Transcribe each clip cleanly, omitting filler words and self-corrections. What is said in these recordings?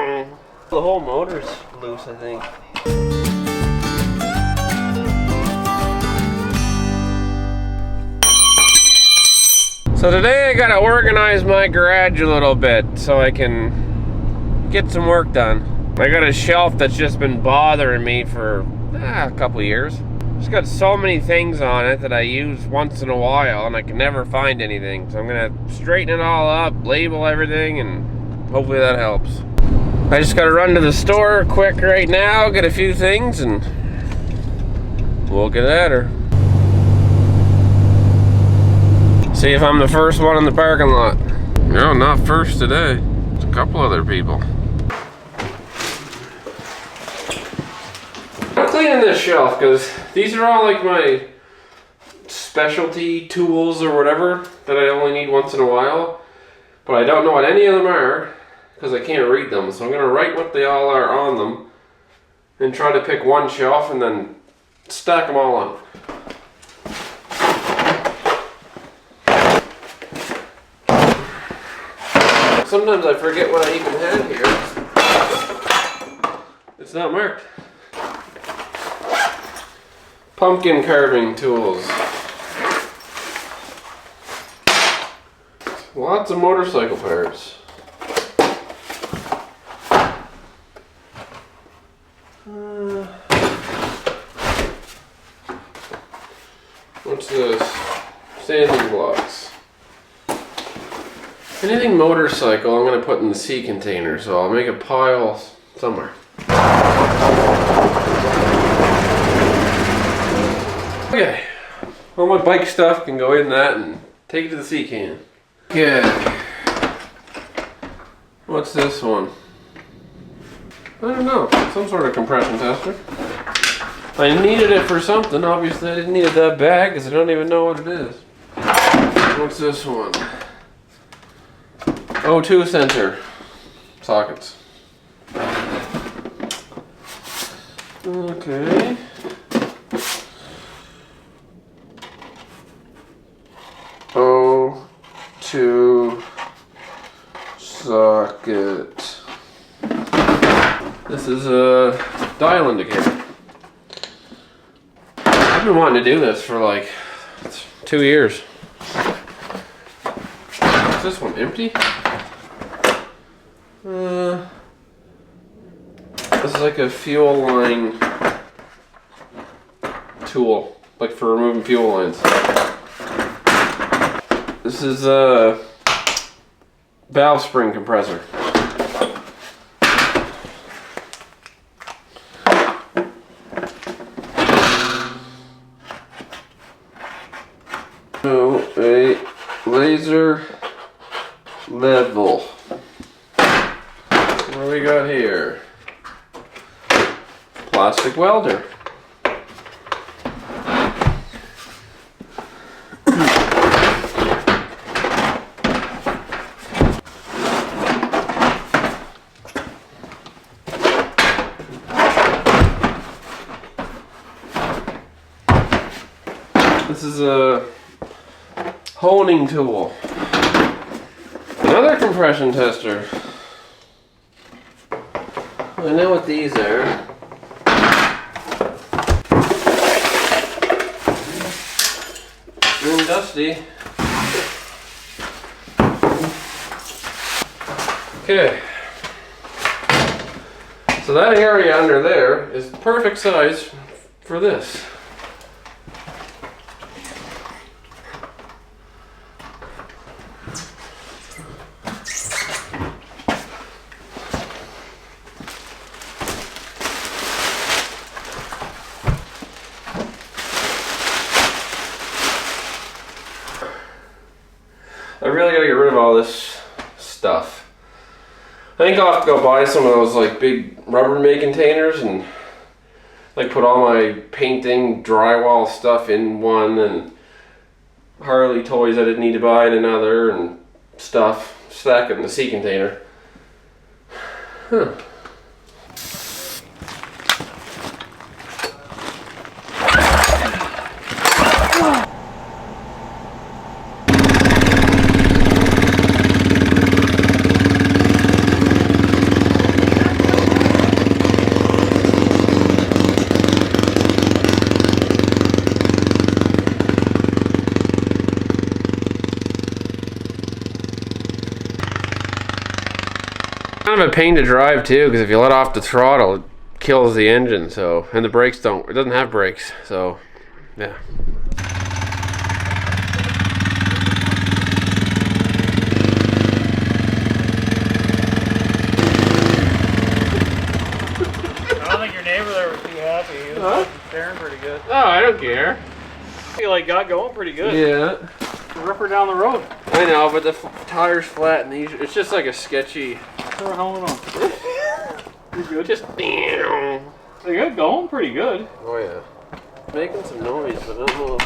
The whole motor's loose, I think. So today I gotta organize my garage a little bit so I can get some work done. I got a shelf that's just been bothering me for a couple years. It's got so many things on it that I use once in a while and I can never find anything. So I'm gonna straighten it all up, label everything, and hopefully that helps. I just gotta run to the store quick right now, get a few things, and we'll get at her. See if I'm the first one in the parking lot. No, not first today. There's a couple other people. I'm cleaning this shelf because these are all like my specialty tools or whatever that I only need once in a while. But I don't know what any of them are because I can't read them. So I'm going to write what they all are on them and try to pick one shelf and then stack them all on. Sometimes I forget what I even had here. It's not marked. Pumpkin carving tools. Lots of motorcycle parts. What's this? Sanding blocks. Anything motorcycle I'm going to put in the sea container, so I'll make a pile somewhere. Okay, all my bike stuff can go in that and take it to the sea can. Okay, what's this one? I don't know, some sort of compression tester. I needed it for something. Obviously I didn't need it that bad because I don't even know what it is. What's this one? O2 sensor sockets. Okay. O2 socket. This is a dial indicator. I've been wanting to do this for like 2 years. Is this one empty? This is like a fuel line tool, like for removing fuel lines. This is a valve spring compressor. Oh, a laser level. What do we got here? Plastic welder. This is a honing tool. Another compression tester. I know what these are. And dusty. Okay. So that area under there is the perfect size for this. I really gotta get rid of all this stuff. I think I'll have to go buy some of those like big Rubbermaid containers and like put all my painting, drywall stuff in one, and Harley toys I didn't need to buy in another, and stuff. Stack it in the sea container. Huh. Kind of a pain to drive too, because if you let off the throttle, it kills the engine. So, and the brakes don't. It doesn't have brakes. So, yeah. I don't think your neighbor there was too happy. He was staring pretty good. Oh, I don't care. He like got going pretty good. Yeah. Ripper down the road. I know, but the tire's flat and these. It's just like a sketchy. Throw a helmet on. You good? Just. They got going pretty good. Oh yeah. Making some noise, but I don't know.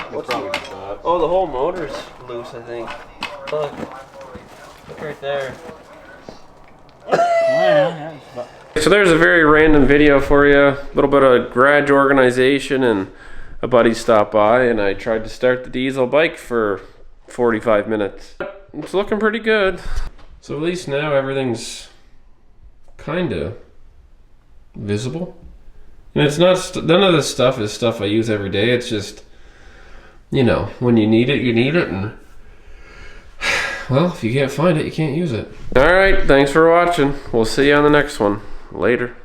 What's probably the, oh, the whole motor's loose, I think. Look. Look right there. Yeah. So there's a very random video for you. A little bit of garage organization, and a buddy stopped by and I tried to start the diesel bike for 45 minutes. It's looking pretty good. So at least now everything's kind of visible. And it's not, none of this stuff is stuff I use every day. It's just, you know, when you need it, you need it. And well, if you can't find it, you can't use it. All right, thanks for watching. We'll see you on the next one. Later.